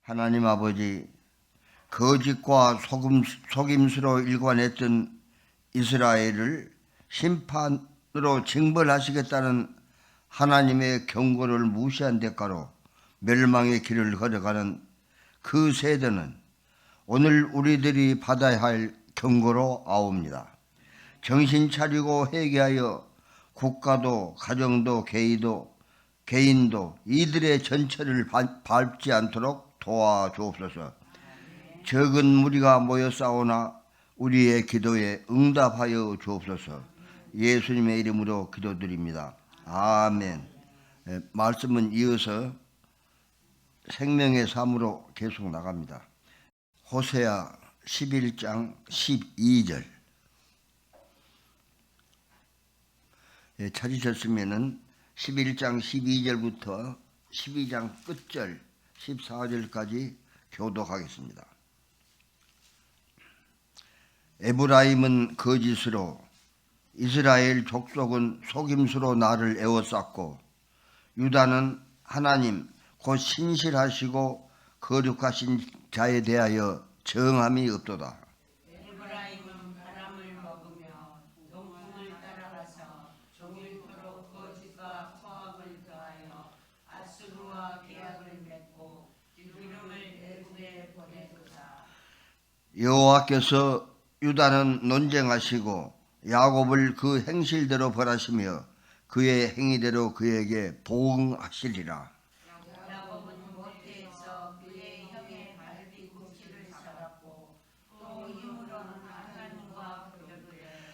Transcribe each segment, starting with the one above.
하나님 아버지, 거짓과 속임수로 일관했던 이스라엘을 심판으로 징벌하시겠다는 하나님의 경고를 무시한 대가로 멸망의 길을 걸어가는 그 세대는 오늘 우리들이 받아야 할 경고로 아옵니다. 정신 차리고 회개하여 국가도 가정도 개인도 이들의 전체를 밟지 않도록 도와주옵소서. 적은 무리가 모여 싸우나 우리의 기도에 응답하여 주옵소서. 예수님의 이름으로 기도드립니다. 아멘. 말씀은 이어서 생명의 삶으로 계속 나갑니다. 호세아 11장 12절. 찾으셨으면 11장 12절부터 12장 끝절 14절까지 교독하겠습니다. 에브라임은 거짓으로, 이스라엘 족속은 속임수로 나를 에워쌌고, 유다는 하나님 곧 신실하시고 거룩하신 자에 대하여 정함이 없도다. 에브라임은 바람을 먹으며 농풍을 따라가서 종일토록 거짓과 포악을 더하여 아수르와 계약을 맺고 기름을 애굽에 보내도다. 여호와께서 유다는 논쟁하시고 야곱을 그 행실대로 벌하시며 그의 행위대로 그에게 보응하시리라. 야곱은 모태에서 그의 형의 발뒤꿈치를 잡았고 또 힘으로는 하나님과 교류해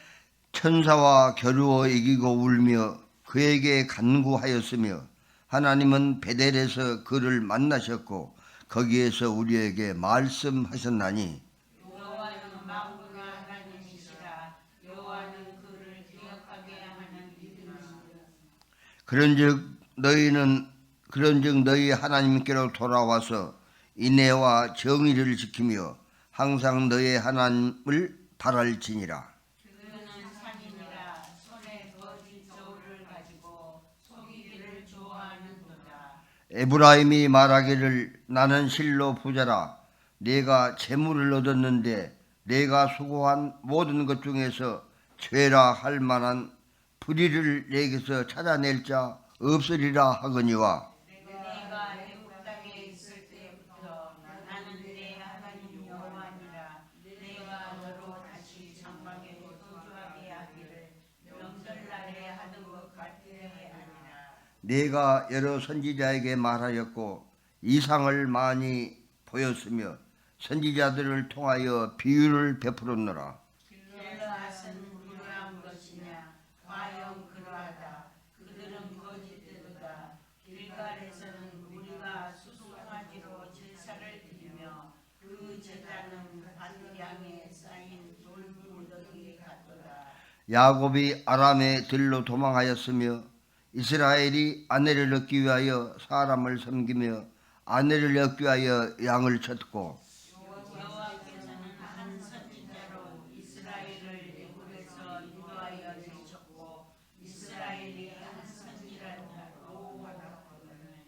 천사와 겨루어 이기고 울며 그에게 간구하였으며 하나님은 베델에서 그를 만나셨고 거기에서 우리에게 말씀하셨나니 여호와는 만군의 하나님이시라. 여호와는 그를 기억하게 하는 이름이시라. 그런즉 너희 하나님께로 돌아와서 인애와 정의를 지키며 항상 너희 하나님을 바랄지니라. 그는 산이니라. 손에 거짓 저울을 가지고 속이기를 좋아하는도다. 에브라임이 말하기를 나는 실로 부자라. 내가 재물을 얻었는데 내가 수고한 모든 것 중에서 죄라 할 만한 불의를 내게서 찾아낼 자 없으리라 하거니와 내가 애굽 땅에 있을 때부터 나는 내 하나님 여호와니라. 내가 너로 다시 장막에 거주하게 하기를 명절날에 하던 것 같게 하니라. 내가 여러 선지자에게 말하였고 이상을 많이 보였으며 선지자들을 통하여 비유를 베풀었노라. 길르앗은 불의한 것이냐? 과연 그러하다. 그들은 거짓되도다. 길갈에서는 우리가 수송아지로 제사를 드리며 그 제사는 밭양에 쌓인 돌무더기 같도다. 야곱이 아람의 들로 도망하였으며 이스라엘이 아내를 얻기 위하여 사람을 섬기며 아내를 얻기 위하여 양을 쳤고 여호와께서는 한 선지자로 이스라엘을 애굽에서 인도하여 내셨고 이스라엘이 한 선지자로 받았거늘.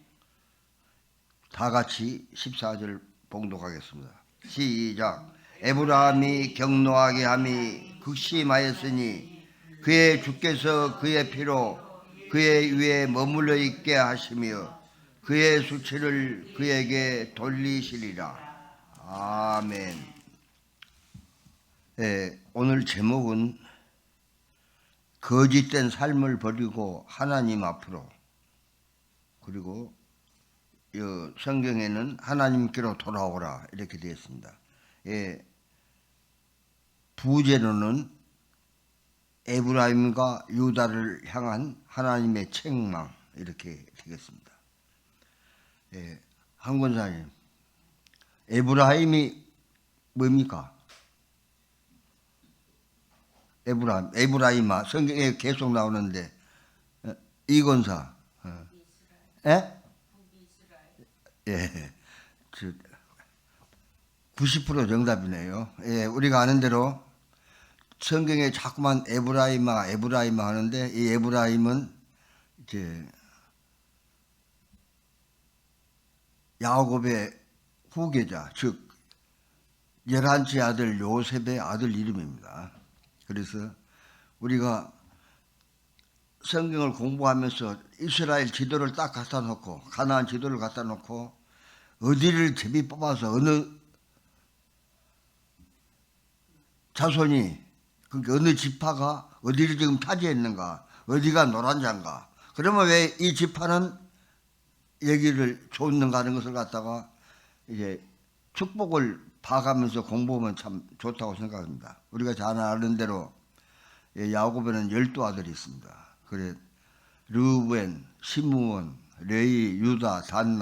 다 같이 14절 봉독하겠습니다. 시작. 에브라함이 경노하게 함이 극심하였으니 그의 주께서 그의 피로 그의 위에 머물러 있게 하시며 그의 수치를 그에게 돌리시리라. 아멘. 오늘 제목은 거짓된 삶을 버리고 하나님 앞으로, 그리고 성경에는 하나님께로 돌아오라 이렇게 되어 있습니다. 부제로는 에브라임과 유다를 향한 하나님의 책망 이렇게 되겠습니다. 한 권사님, 에브라임이 뭡니까? 에브라임아 성경에 계속 나오는데 이 권사, 예, 90% 정답이네요. 우리가 아는 대로 성경에 자꾸만 에브라임아 하는데 이 에브라임은 이제 야곱의 후계자, 즉 11째 아들 요셉의 아들 이름입니다. 그래서 우리가 성경을 공부하면서 이스라엘 지도를 딱 갖다 놓고 가나안 지도를 갖다 놓고 어디를 제비 뽑아서 어느 자손이 그러니까 어느 지파가 어디를 지금 차지했는가, 어디가 노란자인가, 그러면 왜 이 지파는 여기를 줬는가 하는 것을 갖다가 이제 축복을 봐가면서 공부하면 참 좋다고 생각합니다. 우리가 잘 아는 대로 야곱에는 12아들이 있습니다. 그래 르우벤, 시므온, 레위, 유다, 단,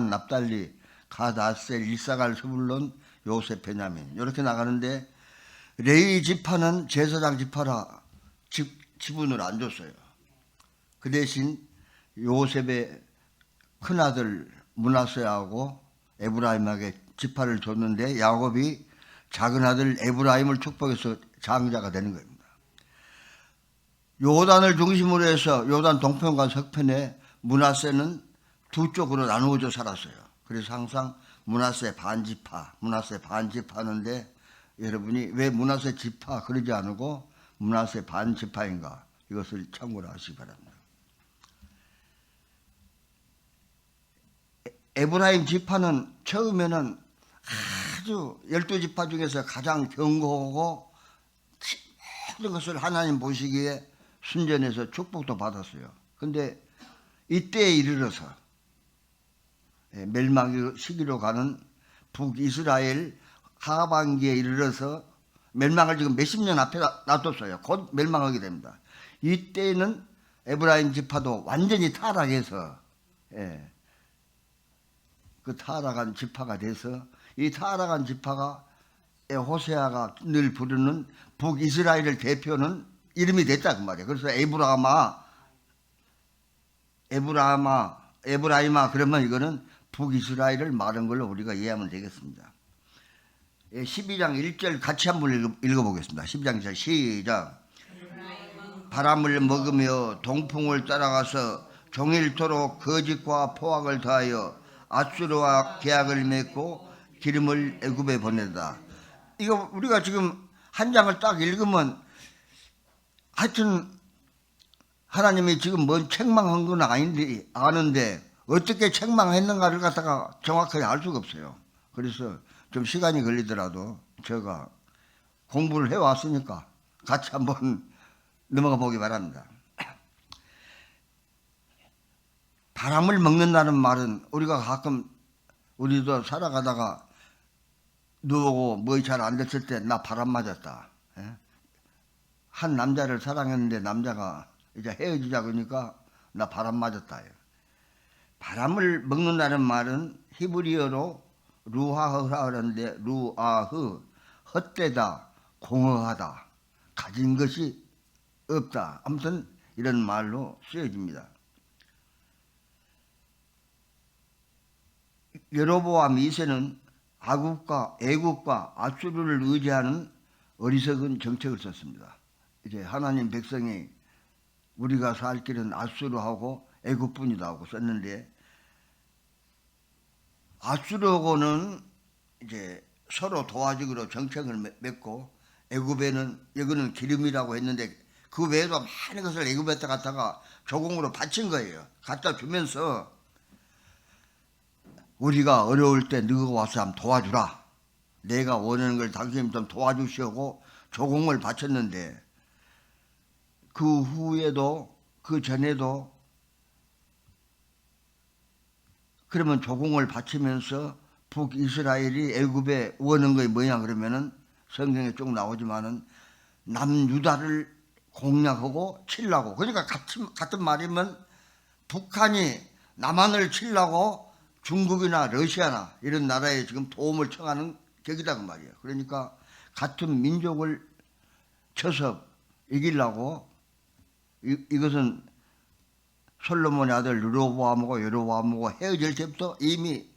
납달리, 갓, 아셀, 일사갈, 스불론, 요셉, 베냐민 이렇게 나가는데 레위 지파는 제사장 지파라 지분을 안 줬어요. 그 대신 요셉의 큰아들 므낫세하고 에브라임에게 지파를 줬는데 야곱이 작은아들 에브라임을 축복해서 장자가 되는 겁니다. 요단을 중심으로 해서 요단 동편과 서편에 므낫세는 두 쪽으로 나누어져 살았어요. 그래서 항상 므낫세 반지파 하는데 여러분이 왜 므낫세 지파 그러지 않고 므낫세 반지파인가 이것을 참고로 하시기 바랍니다. 에브라임 지파는 처음에는 아주 12지파 중에서 가장 견고하고 모든 것을 하나님 보시기에 순전해서 축복도 받았어요. 그런데 이때에 이르러서 멸망 시기로 가는 북이스라엘 하반기에 이르러서 멸망을 지금 몇십 년 앞에 놔뒀어요. 곧 멸망하게 됩니다. 이때는 에브라임 지파도 완전히 타락해서 그 타락한 지파가 돼서 이 타락한 지파가 호세아가 늘 부르는 북이스라엘을 대표하는 이름이 됐다 그 말이에요. 그래서 에브라임아 그러면 이거는 북이스라엘을 말한 걸로 우리가 이해하면 되겠습니다. 12장 1절 같이 한번 읽어보겠습니다. 12장 1절 시작. 바람을 먹으며 동풍을 따라가서 종일토록 거짓과 포악을 더하여 아수르와 계약을 맺고 기름을 애굽에 보내다. 이거 우리가 지금 한 장을 딱 읽으면 하여튼 하나님이 지금 뭔 책망한 건 아닌데 아는데 어떻게 책망했는가를 갖다가 정확하게 알 수가 없어요. 그래서 좀 시간이 걸리더라도 제가 공부를 해왔으니까 같이 한번 넘어가 보기 바랍니다. 바람을 먹는다는 말은 우리가 가끔 우리도 살아가다가 누우고 뭐 잘 안 됐을 때 나 바람 맞았다. 한 남자를 사랑했는데 남자가 이제 헤어지자 그러니까 나 바람 맞았다. 바람을 먹는다는 말은 히브리어로 루아흐라 하는데 루아흐 헛되다, 공허하다, 가진 것이 없다. 아무튼 이런 말로 쓰여집니다. 여로보암 2세는 애국과 아수르를 의지하는 어리석은 정책을 썼습니다. 이제 하나님 백성이 우리가 살 길은 아수르하고 애국뿐이다 하고 썼는데 아수르하고는 이제 서로 도와주기로 정책을 맺고 애굽에는 여기는 기름이라고 했는데 그 외에도 많은 것을 애굽에다 갖다가 조공으로 바친 거예요. 갖다 주면서 우리가 어려울 때 너가 와서 한번 도와주라. 내가 원하는 걸 당신이 좀 도와주시고 조공을 바쳤는데 그 후에도 그 전에도 그러면 조공을 바치면서 북이스라엘이 애굽에 오는 거에 뭐냐 그러면은 성경에 쭉 나오지만은 남유다를 공략하고 치려고 그러니까 같은 말이면 북한이 남한을 치려고 중국이나 러시아나 이런 나라에 지금 도움을 청하는 격이다 그 말이에요. 그러니까 같은 민족을 쳐서 이기려고 이것은 솔로몬의 아들 르로보암하고 여로보암하고 헤어질 때부터 이미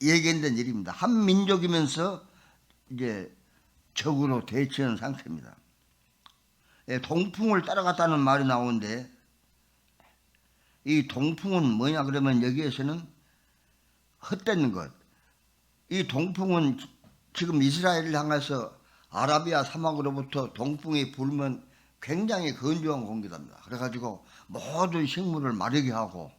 예견된 일입니다. 한 민족이면서 이제 적으로 대치하는 상태입니다. 동풍을 따라갔다는 말이 나오는데 이 동풍은 뭐냐 그러면 여기에서는 헛되는 것, 이 동풍은 지금 이스라엘을 향해서 아라비아 사막으로부터 동풍이 불면 굉장히 건조한 공기랍니다. 그래가지고 모든 식물을 마르게 하고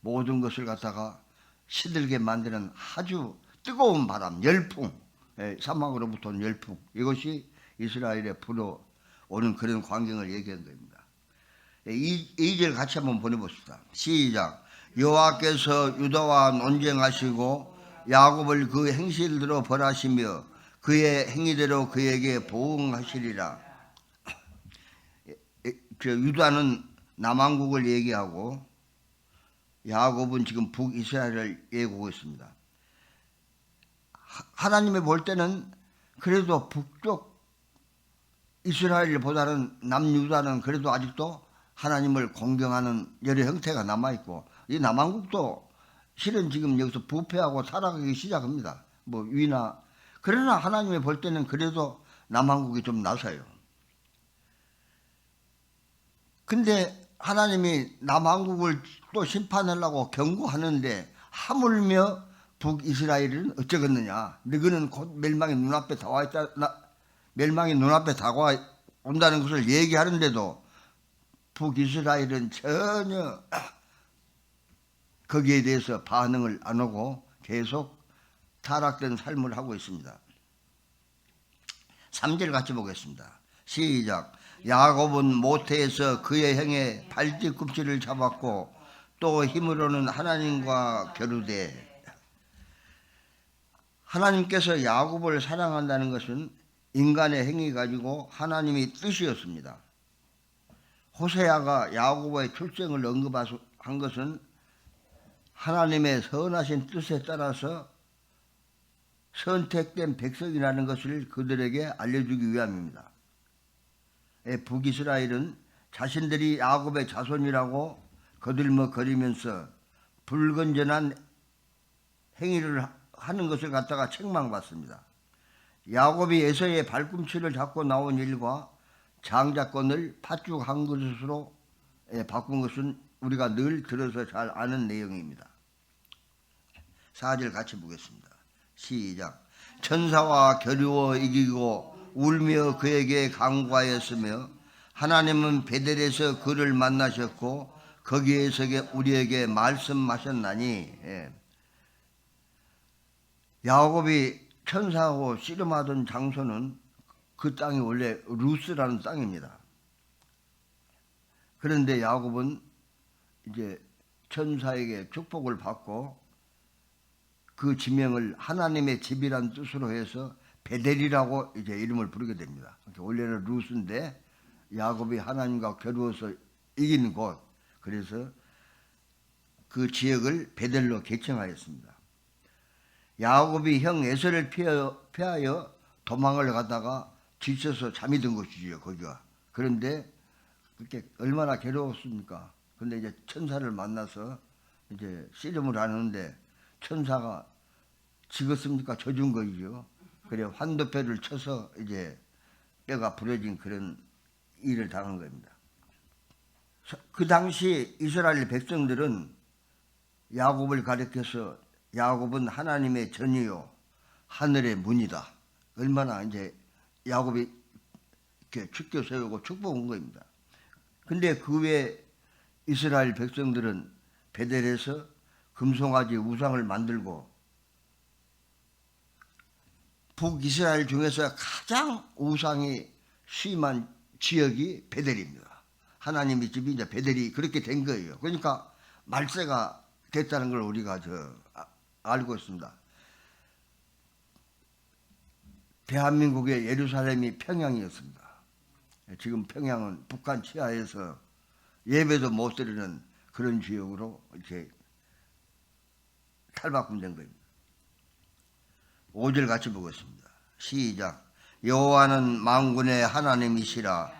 모든 것을 갖다가 시들게 만드는 아주 뜨거운 바람, 열풍, 사막으로부터 온 열풍, 이것이 이스라엘에 불어오는 그런 광경을 얘기한 겁니다. 2절 같이 한번 보내봅시다. 시작. 여호와께서 유다와 논쟁하시고 야곱을 그 행실대로 벌하시며 그의 행위대로 그에게 보응하시리라. 유다는 남왕국을 얘기하고 야곱은 지금 북이스라엘을 얘기하고 있습니다. 하나님이 볼 때는 그래도 북쪽 이스라엘보다는 남유다는 그래도 아직도 하나님을 공경하는 여러 형태가 남아있고, 이 남왕국도 실은 지금 여기서 부패하고 타락하기 시작합니다. 뭐 위나. 그러나 하나님이 볼 때는 그래도 남왕국이 좀 나서요. 근데 하나님이 남왕국을 또 심판하려고 경고하는데 하물며 북이스라엘은 어쩌겠느냐. 너희는 곧 멸망이 눈앞에 멸망이 눈앞에 다가온다는 것을 얘기하는데도 북이스라엘은 전혀 거기에 대해서 반응을 안 하고 계속 타락된 삶을 하고 있습니다. 3절 같이 보겠습니다. 시작. 야곱은 모태에서 그의 형의 발뒤꿈치를 잡았고 또 힘으로는 하나님과 겨루되. 하나님께서 야곱을 사랑한다는 것은 인간의 행위 가지고 하나님이 뜻이었습니다. 호세아가 야곱의 출생을 언급한 것은 하나님의 선하신 뜻에 따라서 선택된 백성이라는 것을 그들에게 알려주기 위함입니다. 북이스라엘은 자신들이 야곱의 자손이라고 거들먹거리면서 불건전한 행위를 하는 것을 갖다가 책망받습니다. 야곱이 에서의 발꿈치를 잡고 나온 일과 장자권을 팥죽 한 그릇으로 바꾼 것은 우리가 늘 들어서 잘 아는 내용입니다. 4절 같이 보겠습니다. 시작. 천사와 겨루어 이기고 울며 그에게 간구하였으며 하나님은 베델에서 그를 만나셨고 거기에서 우리에게 말씀하셨나니. 야곱이 천사하고 씨름하던 장소는 그 땅이 원래 루스라는 땅입니다. 그런데 야곱은 이제 천사에게 축복을 받고 그 지명을 하나님의 집이란 뜻으로 해서 베델이라고 이제 이름을 부르게 됩니다. 원래는 루스인데 야곱이 하나님과 겨루어서 이긴 곳, 그래서 그 지역을 베델로 개칭하였습니다. 야곱이 형 에서를 피하여 도망을 가다가 지쳐서 잠이 든 것이지요, 거기가. 그런데 그렇게 얼마나 괴로웠습니까? 근데 이제 천사를 만나서 이제 씨름을 하는데 천사가 지겠습니까? 져준 거이죠. 그래 환도뼈를 쳐서 이제 뼈가 부러진 그런 일을 당한 겁니다. 그 당시 이스라엘 백성들은 야곱을 가리켜서 야곱은 하나님의 전이요 하늘의 문이다. 얼마나 이제 야곱이 이렇게 축교 세우고 축복한 겁니다. 근데 그 외에 이스라엘 백성들은 베델에서 금송아지 우상을 만들고 북이스라엘 중에서 가장 우상이 심한 지역이 베델입니다. 하나님의 집이 이제 베델이 그렇게 된 거예요. 그러니까 말세가 됐다는 걸 우리가 알고 있습니다. 대한민국의 예루살렘이 평양이었습니다. 지금 평양은 북한 치하에서 예배도 못 드리는 그런 지역으로 이렇게 탈바꿈된 겁니다. 5절 같이 보겠습니다. 시작. 여호와는 만군의 하나님이시라.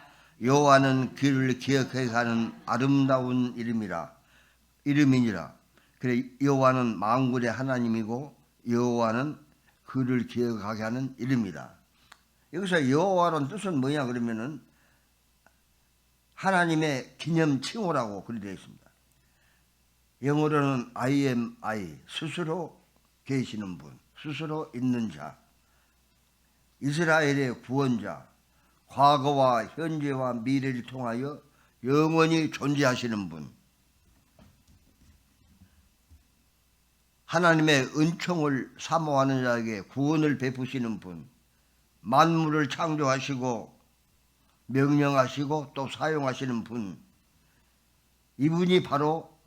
여호와는 길을 기억해 가는 아름다운 이름이니라. 그래 여호와는 만군의 하나님이고 여호와는 그를 기억하게 하는 이름이다. 여기서 여호와라는 뜻은 뭐냐 그러면은 하나님의 기념 칭호라고 그리 되어 있습니다. 영어로는 I am I, 스스로 계시는 분, 스스로 있는 자, 이스라엘의 구원자, 과거와 현재와 미래를 통하여 영원히 존재하시는 분, 하나님의 은총을 사모하는 자에게 구원을 베푸시는 분, 만물을 창조하시고 명령하시고 또 사용하시는 분, 이분이 바로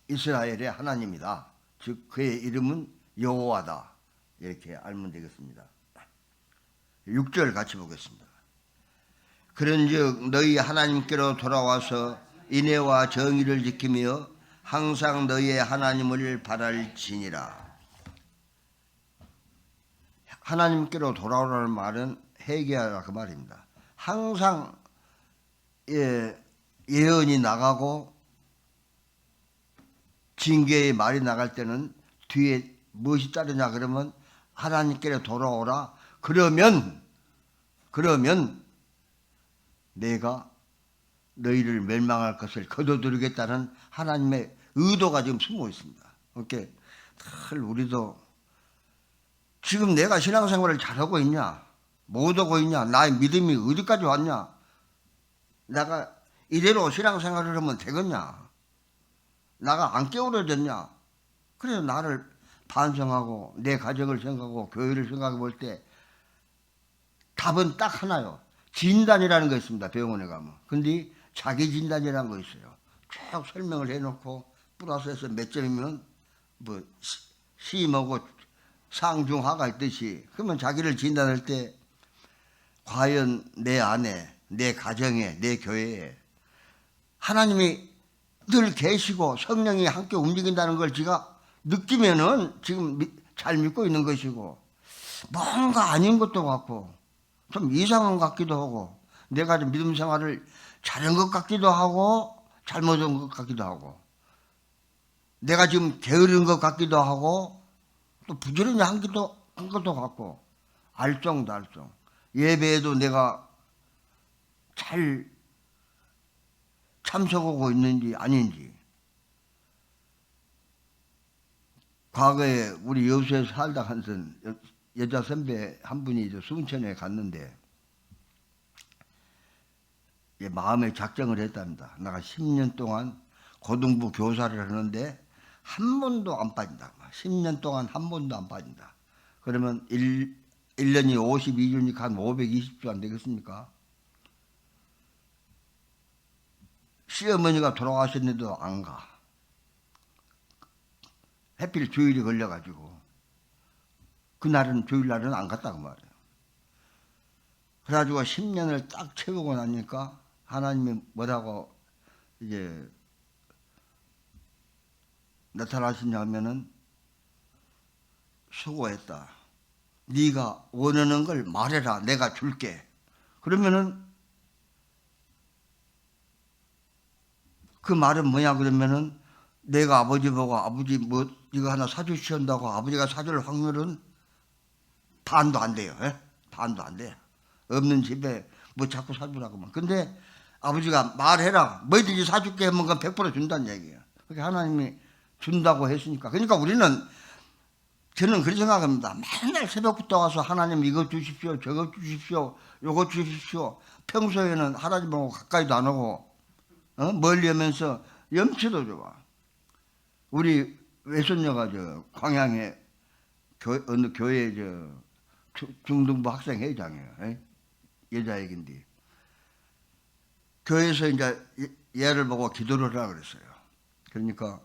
이스라엘의 하나님이다. 즉 그의 이름은 여호와다. 이렇게 알면 되겠습니다. 6절 같이 보겠습니다. 그런즉 너희 하나님께로 돌아와서 인애와 정의를 지키며 항상 너희의 하나님을 바랄지니라. 하나님께로 돌아오라는 말은 회개하라 그 말입니다. 항상 예언이 나가고 징계의 말이 나갈 때는 뒤에 무엇이 따르냐 그러면 하나님께로 돌아오라. 그러면 내가 너희를 멸망할 것을 거둬들이겠다는 하나님의 의도가 지금 숨어 있습니다. 이렇게 늘 우리도 지금 내가 신앙생활을 잘하고 있냐, 못하고 있냐, 나의 믿음이 어디까지 왔냐, 내가 이대로 신앙생활을 하면 되겠냐, 나가 안 깨우쳐졌냐. 그래서 나를 반성하고 내 가정을 생각하고 교회를 생각해 볼 때 답은 딱 하나요. 진단이라는 거 있습니다. 병원에 가면. 근데 자기 진단이라는 거 있어요. 쭉 설명을 해놓고 플러스에서 몇 점이면 뭐 시임하고 상중하가 있듯이, 그러면 자기를 진단할 때 과연 내 안에, 내 가정에, 내 교회에 하나님이 늘 계시고 성령이 함께 움직인다는 걸 제가 느끼면은 지금 잘 믿고 있는 것이고, 뭔가 아닌 것도 같고 좀 이상한 것 같기도 하고, 내가 좀 믿음 생활을 잘한 것 같기도 하고 잘못한 것 같기도 하고, 내가 지금 게으른 것 같기도 하고 또 부지런히 한 것도 같고, 알쏭달쏭. 예배에도 내가 잘 참석하고 있는지 아닌지. 과거에 우리 여수에 살다 한선 여자 선배 한 분이 순천에 갔는데 마음의 작정을 했답니다. 내가 10년 동안 고등부 교사를 하는데 한 번도 안 빠진다. 10년 동안 한 번도 안 빠진다. 그러면 1년이 52주니까 한 520주 안 되겠습니까? 시어머니가 돌아가셨는데도 안 가. 해필 주일이 걸려가지고 그날은 주일날은 안 갔다고 말이에요. 그래가지고 10년을 딱 채우고 나니까 하나님이 뭐라고 이제 나타나시냐 하면은, 수고했다. 네가 원하는 걸 말해라. 내가 줄게. 그러면은 그 말은 뭐냐 그러면은, 내가 아버지 보고 아버지 뭐 이거 하나 사주시한다고 아버지가 사줄 확률은 반도 안 돼요. 에? 반도 안 돼. 없는 집에 뭐 자꾸 사주라고만. 근데 아버지가 말해라. 뭐든지 사줄게 하면 그건 100% 준다는 얘기예요. 그게 하나님이 준다고 했으니까. 그러니까 저는 그렇게 생각합니다. 맨날 새벽부터 와서 하나님 이것 주십시오, 저것 주십시오, 요것 주십시오. 평소에는 하나님하고 가까이도 안 오고 멀리 하면서 염치도 좋아. 우리 외손녀가 광양에 어느 교회 중등부 학생 회장이에요. 여자애긴데 교회에서 이제 얘를 보고 기도를 하라 그랬어요. 그러니까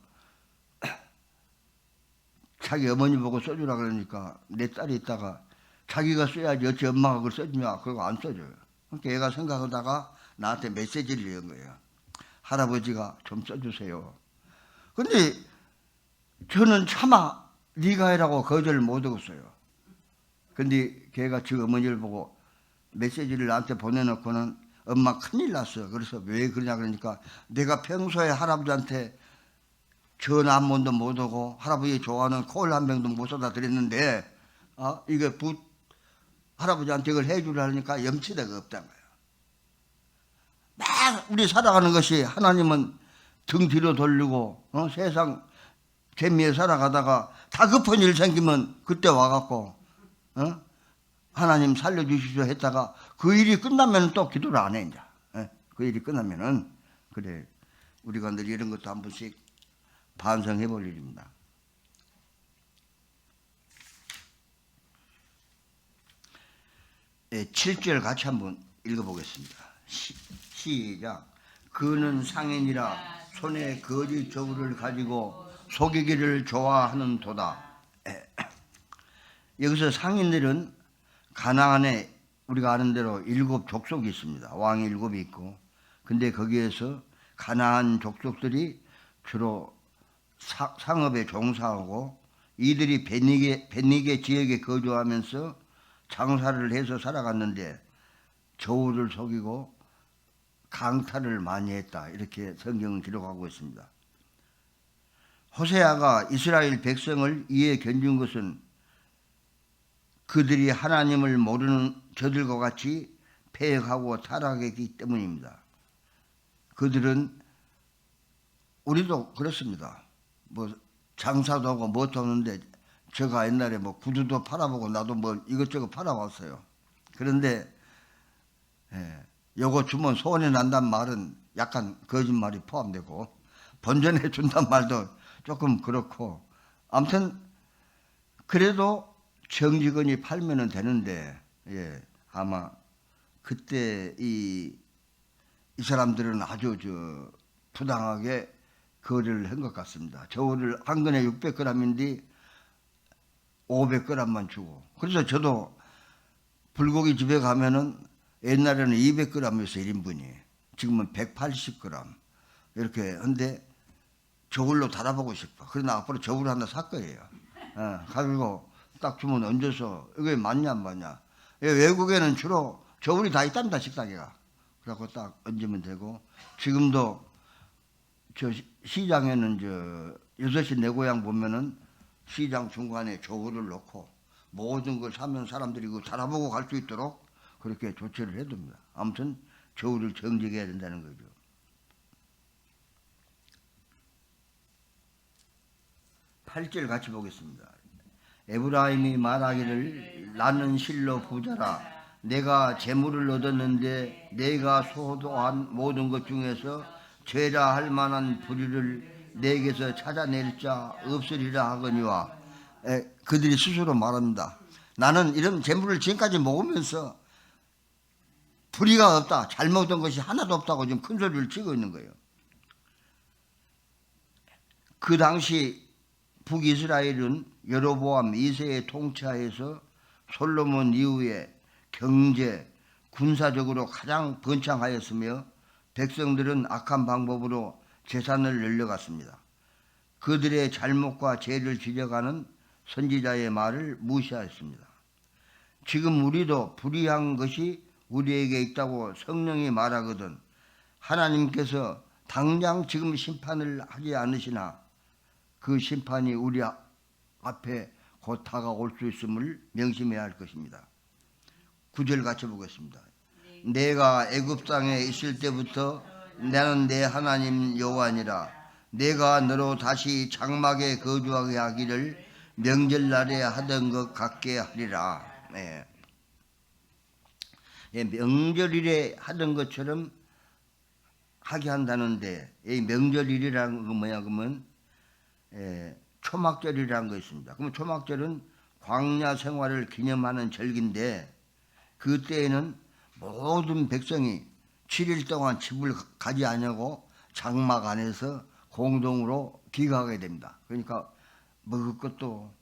자기 어머니 보고 써주라 그러니까 내 딸이 있다가 자기가 써야지 어찌 엄마가 그걸 써주냐. 그거 안 써줘요. 그러니까 얘가 생각하다가 나한테 메시지를 연 거예요. 할아버지가 좀 써주세요. 근데 저는 차마 네가 해라고 거절을 못 하겠어요. 근데 걔가 지 어머니를 보고 메시지를 나한테 보내놓고는 엄마 큰일 났어. 그래서 왜 그러냐 그러니까, 내가 평소에 할아버지한테 전화 한 번도 못 오고 할아버지 좋아하는 콜 한 병도 못 사다 드렸는데 이게 할아버지한테 이걸 해주라니까 염치대가 없단 거예요. 막 우리 살아가는 것이, 하나님은 등 뒤로 돌리고 세상 개미에 살아가다가 다급한 일 생기면 그때 와갖고 하나님 살려주십시오 했다가 그 일이 끝나면 또 기도를 안 해. 이제 그 일이 끝나면은 그래 우리가 늘 이런 것도 한 번씩 반성해 볼 일입니다. 예, 7절 같이 한번 읽어보겠습니다. 시작. 그는 상인이라 손에 거짓 저울을 가지고 속이기를 좋아하는 도다. 여기서 상인들은 가나안에 우리가 아는 대로 7 족속이 있습니다. 왕이 7이 있고, 근데 거기에서 가나안 족속들이 주로 상업에 종사하고 이들이 베니게 지역에 거주하면서 장사를 해서 살아갔는데 저울을 속이고 강탈을 많이 했다. 이렇게 성경은 기록하고 있습니다. 호세아가 이스라엘 백성을 이에 견준 것은 그들이 하나님을 모르는 저들과 같이 패역하고 타락했기 때문입니다. 그들은 우리도 그렇습니다. 뭐 장사도 하고 뭐도 하는데 제가 옛날에 뭐 구두도 팔아보고 나도 뭐 이것저것 팔아왔어요. 그런데 요거 주면 소원이 난단 말은 약간 거짓말이 포함되고 본전해 준단 말도 조금 그렇고 아무튼 그래도 정직원이 팔면은 되는데 아마 그때 이 사람들은 아주 부당하게 거래를 한 것 같습니다. 저울을 한 근에 600g인데 500g만 주고 그래서 저도 불고기 집에 가면은 옛날에는 200g이었어요. 1인분이. 지금은 180g 이렇게 한데 저울로 달아보고 싶어. 그러나 앞으로 저울 하나 살 거예요. 가지고 딱 주면 얹어서 이게 맞냐 안 맞냐. 외국에는 주로 저울이 다 있답니다. 식당에가. 그래갖고 딱 얹으면 되고 지금도 저 시장에는 6시 내 고향 보면은 시장 중간에 저울을 놓고 모든 걸 사면 사람들이 그 달아보고 갈 수 있도록 그렇게 조치를 해둡니다. 아무튼 저울을 정직해야 된다는 거죠. 팔 절 같이 보겠습니다. 에브라임이 말하기를 나는 실로 부자라 내가 재물을 얻었는데 내가 소도한 모든 것 중에서 죄라 할 만한 불의를 내게서 찾아낼 자 없으리라 하거니와 그들이 스스로 말합니다. 나는 이런 재물을 지금까지 먹으면서 불의가 없다. 잘못된 것이 하나도 없다고 지금 큰 소리를 치고 있는 거예요. 그 당시 북이스라엘은 여로보암 2세의 통치하에서 솔로몬 이후에 경제, 군사적으로 가장 번창하였으며 백성들은 악한 방법으로 재산을 늘려갔습니다. 그들의 잘못과 죄를 지적하는 선지자의 말을 무시하였습니다. 지금 우리도 불의한 것이 우리에게 있다고 성령이 말하거든 하나님께서 당장 지금 심판을 하지 않으시나 그 심판이 우리 앞에 곧 다가올 수 있음을 명심해야 할 것입니다. 9절 같이 보겠습니다. 내가 애굽 땅에 있을 때부터 나는 내 하나님 여호와니라 내가 너로 다시 장막에 거주하게 하기를 명절날에 하던 것 같게 하리라. 명절일에 하던 것처럼 하게 한다는데 이 명절일이라는 건 뭐냐 그러면 초막절이라는 거 있습니다. 그럼 초막절은 광야 생활을 기념하는 절기인데 그때에는 모든 백성이 7일 동안 집을 가지 않냐고 장막 안에서 공동으로 기거하게 됩니다. 그러니까 먹을 것도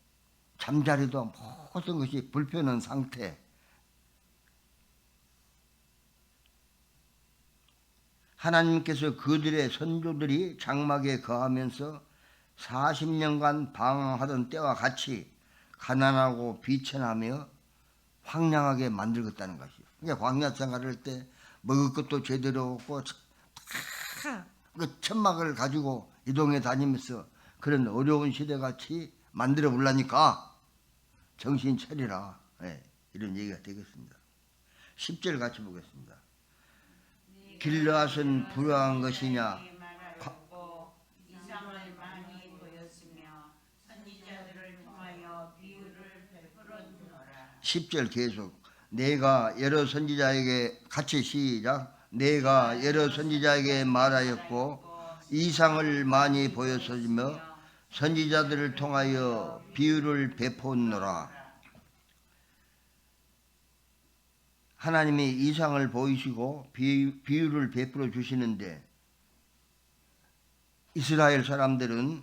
잠자리도 모든 것이 불편한 상태. 하나님께서 그들의 선조들이 장막에 거하면서 40년간 방황하던 때와 같이 가난하고 비천하며 황량하게 만들겠다는 것이요. 그러니까 광야 생활할 때 먹을 것도 제대로 없고 그 천막을 가지고 이동해 다니면서 그런 어려운 시대같이 만들어 보려니까 정신 차리라. 이런 얘기가 되겠습니다. 10절 같이 보겠습니다. 길르앗은 불효한 것이냐 이상을 많이 보였으며 10절 계속. 내가 여러 선지자에게 같이 시작. 내가 여러 선지자에게 말하였고 이상을 많이 보였으며 선지자들을 통하여 비유를 베푸노라. 하나님이 이상을 보이시고 비유를 베풀어 주시는데 이스라엘 사람들은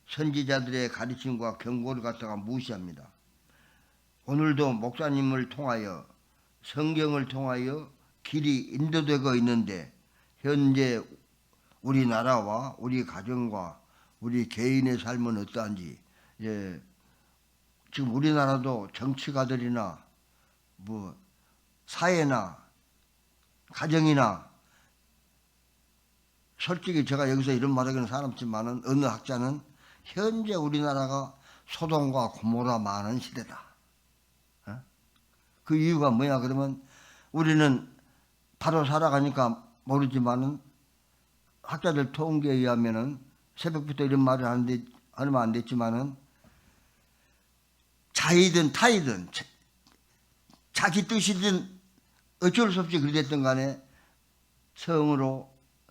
선지자들의 가르침과 경고를 갖다가 무시합니다. 오늘도 목사님을 통하여 성경을 통하여 길이 인도되고 있는데 현재 우리나라와 우리 가정과 우리 개인의 삶은 어떠한지, 지금 우리나라도 정치가들이나 뭐 사회나 가정이나, 솔직히 제가 여기서 이런 말하기는 사람지만은 어느 학자는 현재 우리나라가 소돔과 고모라 많은 시대다. 그 이유가 뭐냐 그러면 우리는 바로 살아가니까 모르지만은 학자들 통계에 의하면은 새벽부터 이런 말을 하는데 얼마 안 됐지만은 자이든 타이든 자기 뜻이든 어쩔 수 없이 그랬던 간에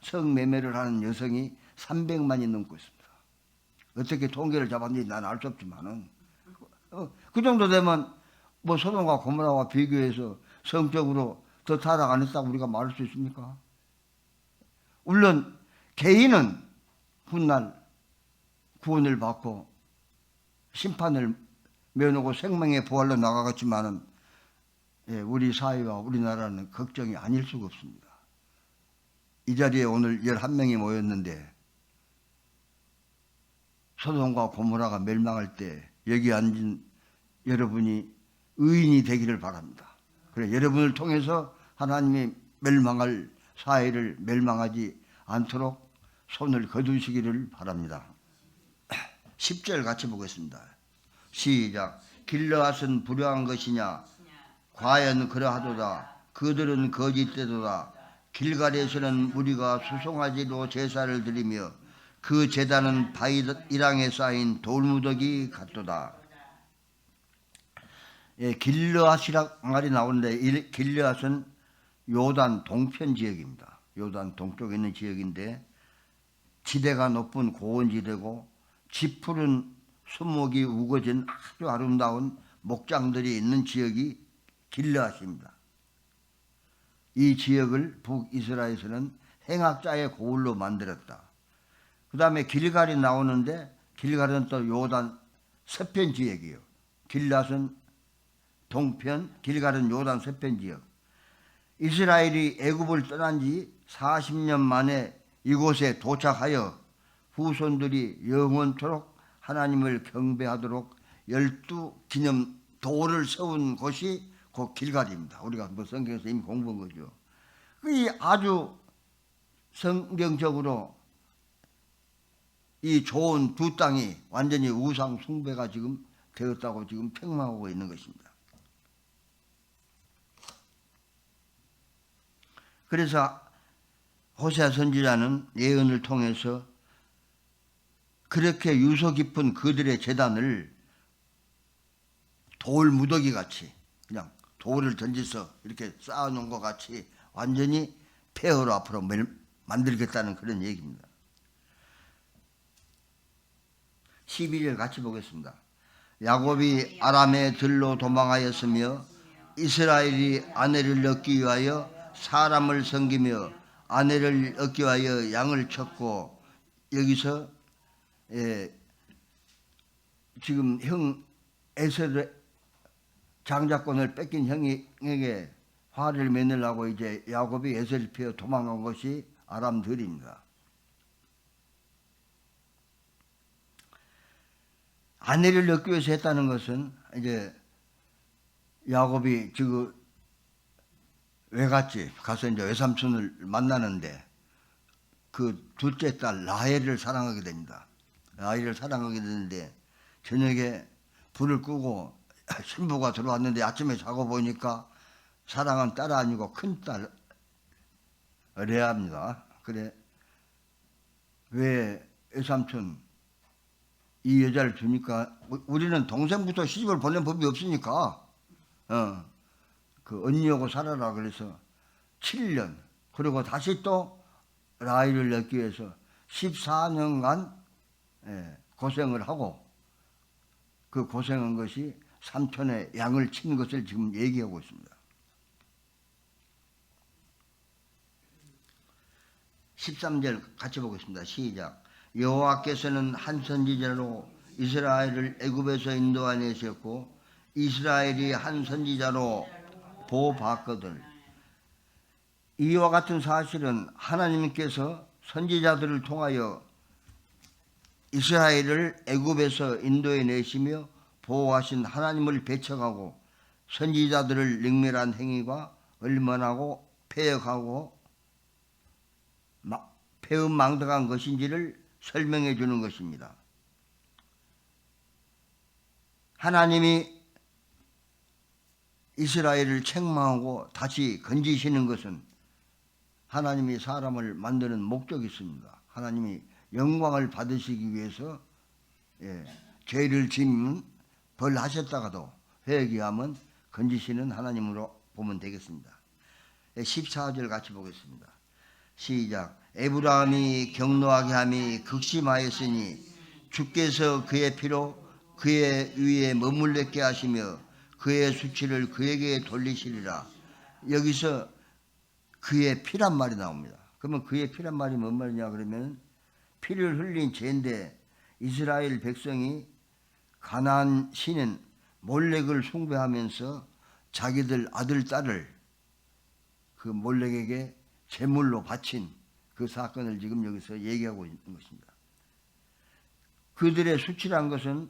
성매매를 하는 여성이 300만이 넘고 있습니다. 어떻게 통계를 잡았는지 난 알 수 없지만은 그 정도 되면 뭐 소돔과 고모라와 비교해서 성적으로 더 타락 안 했다고 우리가 말할 수 있습니까? 물론 개인은 훗날 구원을 받고 심판을 면하고 생명의 부활로 나가겠지만은 우리 사회와 우리나라는 걱정이 아닐 수가 없습니다. 이 자리에 오늘 11명이 모였는데 소돔과 고모라가 멸망할 때 여기 앉은 여러분이 의인이 되기를 바랍니다. 그래, 여러분을 통해서 하나님이 멸망할 사회를 멸망하지 않도록 손을 거두시기를 바랍니다. 10절 같이 보겠습니다. 시작. 길르앗은 불효한 것이냐? 과연 그러하도다. 그들은 거짓되도다. 길갈에서는 무리가 수송아지로 제사를 드리며 그 제단은 바위랑에 쌓인 돌무더기 같도다. 길르앗이라 말이 나오는데 길르앗은 요단 동편 지역입니다. 요단 동쪽에 있는 지역인데 지대가 높은 고원지대고 짙푸른 수목이 우거진 아주 아름다운 목장들이 있는 지역이 길르앗입니다. 이 지역을 북이스라엘에서는 행악자의 고을로 만들었다. 그 다음에 길갈이 나오는데 길갈은 또 요단 서편 지역이에요. 길르앗은 동편, 길갈은 요단 서편 지역. 이스라엘이 애굽을 떠난 지 40년 만에 이곳에 도착하여 후손들이 영원토록 하나님을 경배하도록 12기념 돌을 세운 곳이 그 길갈입니다. 우리가 뭐 성경에서 이미 공부한 거죠. 이 아주 성경적으로 이 좋은 두 땅이 완전히 우상 숭배가 지금 되었다고 지금 팽망하고 있는 것입니다. 그래서 호세아 선지자는 예언을 통해서 그렇게 유서 깊은 그들의 재단을 돌 무더기 같이 그냥 돌을 던져서 이렇게 쌓아놓은 것 같이 완전히 폐허로 앞으로 만들겠다는 그런 얘기입니다. 12절 같이 보겠습니다. 야곱이 아람의 들로 도망하였으며 이스라엘이 아내를 얻기 위하여 사람을 섬기며 아내를 얻기 위하여 양을 쳤고, 여기서 지금 형 에셀의 장자권을 뺏긴 형에게 화를 매느라고 이제 야곱이 에셀을 피워 도망간 것이 아람들입니다. 아내를 얻기 위해서 했다는 것은 이제 야곱이 지금 외갓집 가서 이제 외삼촌을 만나는데 그 둘째 딸 라헬을 사랑하게 됩니다. 라헬을 사랑하게 되는데 저녁에 불을 끄고 신부가 들어왔는데 아침에 자고 보니까 사랑한 딸 아니고 큰딸 레아입니다. 그래, 왜 외삼촌 이 여자를 주니까 우리는 동생부터 시집을 보낸 법이 없으니까 그 언니하고 살아라 그래서 7년, 그리고 다시 또 라헬을 낳기 위해서 14년간 고생을 하고, 그 고생한 것이 삼촌의 양을 친 것을 지금 얘기하고 있습니다. 13절 같이 보겠습니다. 시작. 여호와께서는 한 선지자로 이스라엘을 애굽에서 인도하내셨고 이스라엘이 한 선지자로 보호받거든. 이와 같은 사실은 하나님께서 선지자들을 통하여 이스라엘을 애굽에서 인도해 내시며 보호하신 하나님을 배척하고 선지자들을 능멸한 행위가 얼마나 폐역하고 배은망덕한 것인지를 설명해 주는 것입니다. 하나님이 이스라엘을 책망하고 다시 건지시는 것은 하나님이 사람을 만드는 목적이 있습니다. 하나님이 영광을 받으시기 위해서 죄를 지면 벌하셨다가도 회개하면 건지시는 하나님으로 보면 되겠습니다. 14절 같이 보겠습니다. 시작. 에브라임이 경노하게 함이 극심하였으니 주께서 그의 피로 그의 위에 머물렀게 하시며 그의 수치를 그에게 돌리시리라. 여기서 그의 피란 말이 나옵니다. 그러면 그의 피란 말이 뭔 말이냐 그러면 피를 흘린 죄인데 이스라엘 백성이 가나안 신인 몰렉을 숭배하면서 자기들 아들 딸을 그 몰렉에게 제물로 바친 그 사건을 지금 여기서 얘기하고 있는 것입니다. 그들의 수치란 것은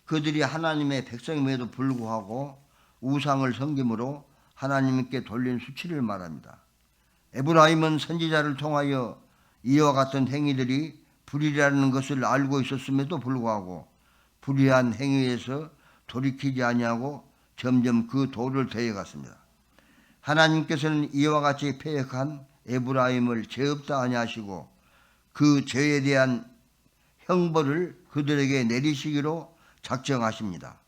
그들이 하나님의 백성임에도 불구하고 우상을 섬김으로 하나님께 돌린 수치를 말합니다. 에브라임은 선지자를 통하여 이와 같은 행위들이 불의라는 것을 알고 있었음에도 불구하고 불의한 행위에서 돌이키지 아니하고 점점 그 도를 되어갔습니다. 하나님께서는 이와 같이 패역한 에브라임을 죄 없다 아니하시고 그 죄에 대한 형벌을 그들에게 내리시기로 작정하십니다.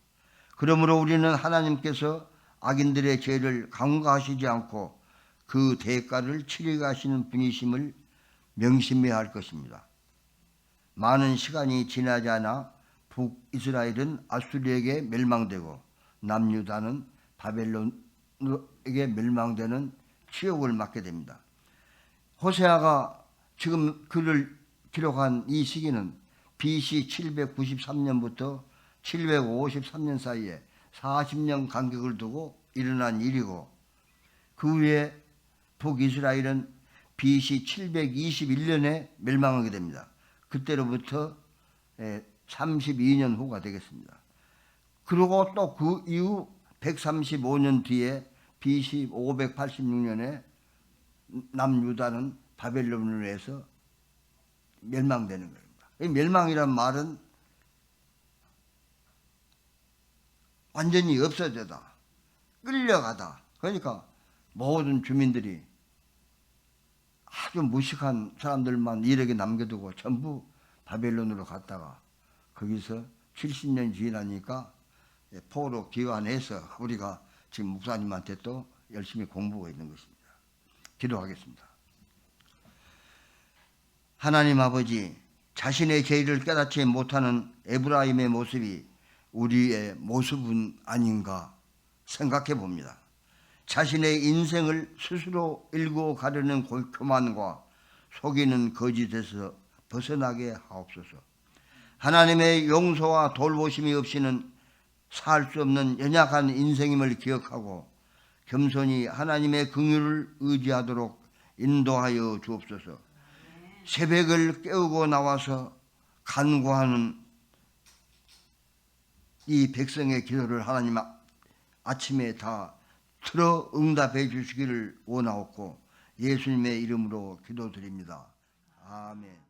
그러므로 우리는 하나님께서 악인들의 죄를 간과하시지 않고 그 대가를 치르게 하시는 분이심을 명심해야 할 것입니다. 많은 시간이 지나지 않아 북이스라엘은 아수리에게 멸망되고 남유다는 바벨론에게 멸망되는 치욕을 맞게 됩니다. 호세아가 지금 글을 기록한 이 시기는 BC 793년부터 753년 사이에 40년 간격을 두고 일어난 일이고 그 후에 북이스라엘은 BC 721년에 멸망하게 됩니다. 그때로부터 32년 후가 되겠습니다. 그리고 또 그 이후 135년 뒤에 BC 586년에 남유다는 바벨론으로 해서 멸망되는 겁니다. 이 멸망이란 말은 완전히 없어져다, 끌려가다. 그러니까 모든 주민들이 아주 무식한 사람들만 일에게 남겨두고 전부 바벨론으로 갔다가 거기서 70년 지나니까 포로 귀환해서 우리가 지금 목사님한테 또 열심히 공부하고 있는 것입니다. 기도하겠습니다. 하나님 아버지, 자신의 죄를 깨닫지 못하는 에브라임의 모습이 우리의 모습은 아닌가 생각해 봅니다. 자신의 인생을 스스로 일구어 가려는 교만과 속이는 거짓에서 벗어나게 하옵소서. 하나님의 용서와 돌보심이 없이는 살 수 없는 연약한 인생임을 기억하고 겸손히 하나님의 긍휼을 의지하도록 인도하여 주옵소서. 새벽을 깨우고 나와서 간구하는 이 백성의 기도를 하나님 아침에 다 들어 응답해 주시기를 원하옵고 예수님의 이름으로 기도드립니다. 아멘.